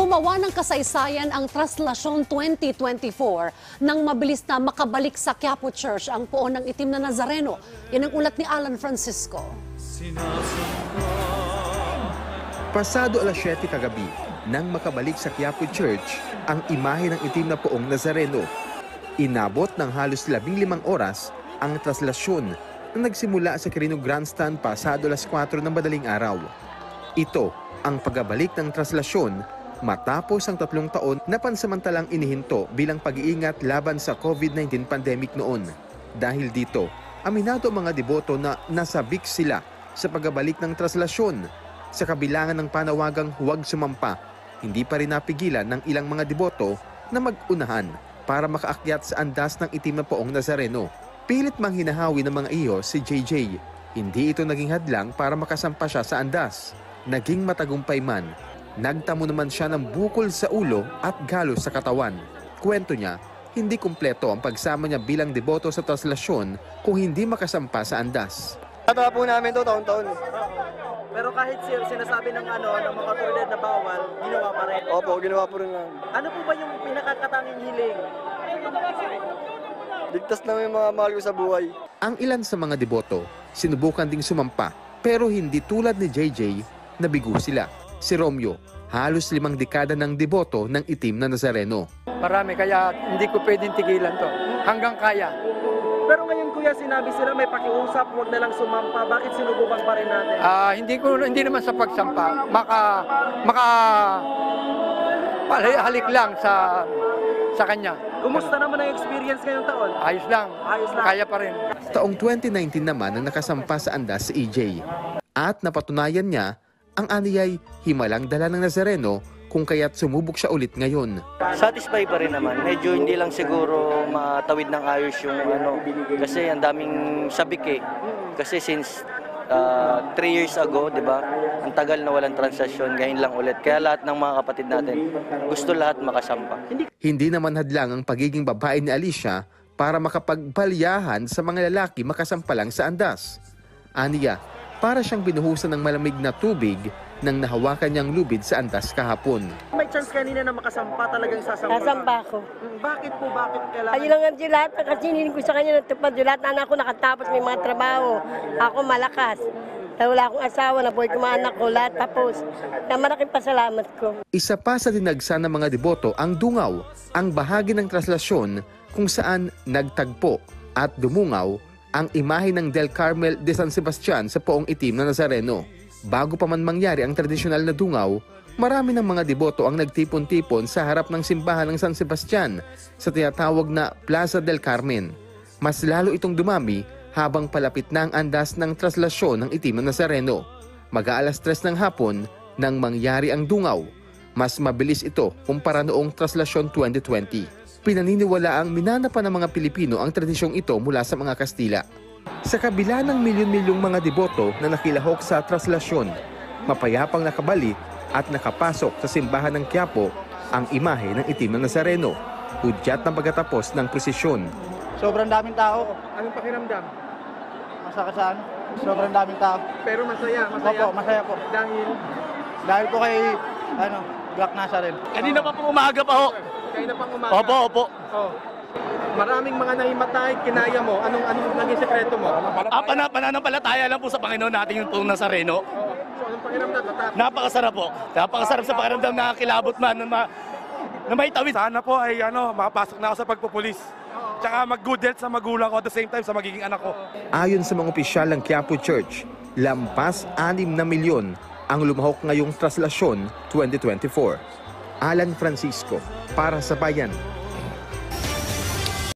Gumawa ng kasaysayan ang Traslasyon 2024 nang mabilis na makabalik sa Quiapo Church ang Poon ng Itim na Nazareno. Yan ang ulat ni Alan Francisco. Pasado alas 7 kagabi, nang makabalik sa Quiapo Church ang imahe ng Itim na Poong Nazareno. Inabot ng halos 15 oras ang traslasyon na nagsimula sa Quirino Grandstand pasado alas 4 ng madaling araw. Ito ang pagbabalik ng traslasyon matapos ang 3 taon na pansamantalang inihinto bilang pag-iingat laban sa COVID-19 pandemic noon. Dahil dito, aminado ang mga deboto na nasabik sila sa pagbabalik ng traslasyon. Sa kabilangan ng panawagang huwag sumampa, hindi pa rin napigilan ng ilang mga deboto na mag-unahan para makaakyat sa andas ng Itim na Poong Nazareno. Pilit mang hinahawi ng mga iyo si JJ. Hindi ito naging hadlang para makasampa siya sa andas. Naging matagumpay man. Nagtamo naman siya ng bukol sa ulo at galos sa katawan. Kwento niya, hindi kumpleto ang pagsama niya bilang deboto sa traslasyon kung hindi makasampa sa andas. Natawa po namin ito taon-taon. Pero kahit sinasabi ng ng mga otoridad na bawal, ginawa pa rin. Opo, ginawa po rin lang. Ano po ba yung pinakakatanging hiling? Ligtas na may mga mahal ko sa buhay. Ang ilan sa mga deboto, sinubukan ding sumampa, pero hindi tulad ni JJ, nabigo sila. Si Romeo, halos 5 dekada ng deboto ng Itim na Nazareno. Marami, kaya hindi ko pwedeng tigilan to. Hanggang kaya. Pero ngayon kuya, sinabi sila may pakiusap, huwag na lang sumampa. Bakit sinubukan pa rin natin? Hindi naman sa pagsampa. Halik lang sa kanya. Kumusta naman ang experience ngayong taon? Ayos lang. Ayos lang. Kaya pa rin. Taong 2019 naman ang nakasampa sa andas si EJ. At napatunayan niya, ang aniyay himalang dala ng Nazareno kung kaya't sumubok siya ulit ngayon. Satisfy pa rin naman. Medyo hindi lang siguro matawid ng ayos yung kasi ang daming sabik eh. Kasi since 3 years ago, 'di ba? Ang tagal na walang transaksyon, ngayon lang ulit. Kaya lahat ng mga kapatid natin gusto lahat makasampa. Hindi naman hadlang ang pagiging babae ni Alicia para makapagbalyahan sa mga lalaki makasampalang sa andas. Aniya, para siyang binuhusan ng malamig na tubig nang nahawakan niyang lubid sa andas kahapon. May chance kanina na makasampa, talagang sasampa. Sasampa ako. Bakit po? Bakit kailangan? Ayun lang ang lahat. Kasi hindi ko sa kanya natupad. Lahat na anak ko nakatapos, may mga trabaho. Ako malakas. Wala akong asawa, nabuhay ko mga anak ko, lahat tapos. Kaya malaking pasalamat ko. Isa pa sa dinagsan ng mga deboto ang dungaw, ang bahagi ng traslasyon kung saan nagtagpo at dumungaw ang imahe ng Del Carmel de San Sebastian sa Poong Itim na Nazareno. Bago pa man mangyari ang tradisyonal na dungaw, marami ng mga deboto ang nagtipon-tipon sa harap ng simbahan ng San Sebastian sa tinatawag na Plaza del Carmen. Mas lalo itong dumami habang palapit na ang andas ng traslasyon ng Itim na Nazareno. Mag-aalas 3 ng hapon nang mangyari ang dungaw. Mas mabilis ito kumpara noong traslasyon 2020. Pinaniniwala ang minana pa ng mga Pilipino ang tradisyong ito mula sa mga Kastila. Sa kabila ng milyon-milyong mga deboto na nakilahok sa traslasyon, mapayapang nakabalik at nakapasok sa simbahan ng Quiapo ang imahe ng Itim na Nazareno, hudyat ng pagkatapos ng prosesyon. Sobrang daming tao. Anong pakiramdam? Masaka saan? Sobrang daming tao. Pero masaya. Opo, masaya po. Dahil po kay Black Nazarene. Kanina pa po umaga pa ho. Kayo na pang umaga. Opo. Oh. Maraming mga nahimatay, kinaya mo. Anong naging sekreto mo? Pananampalataya lang po sa Panginoon natin yung Poong Nazareno. So anong pakiramdam? Napakasarap po. Napakasarap sa pakiramdam na kilabot man na may tawid. Sana po ay makapasok na ako sa pagpupulis. Tsaka mag-good health sa magulang ko at the same time sa magiging anak ko. Ayon sa mga opisyal ng Quiapo Church, lampas 6 na milyon ang lumahok ngayong traslasyon 2024. Alan Francisco, para sa Bayan.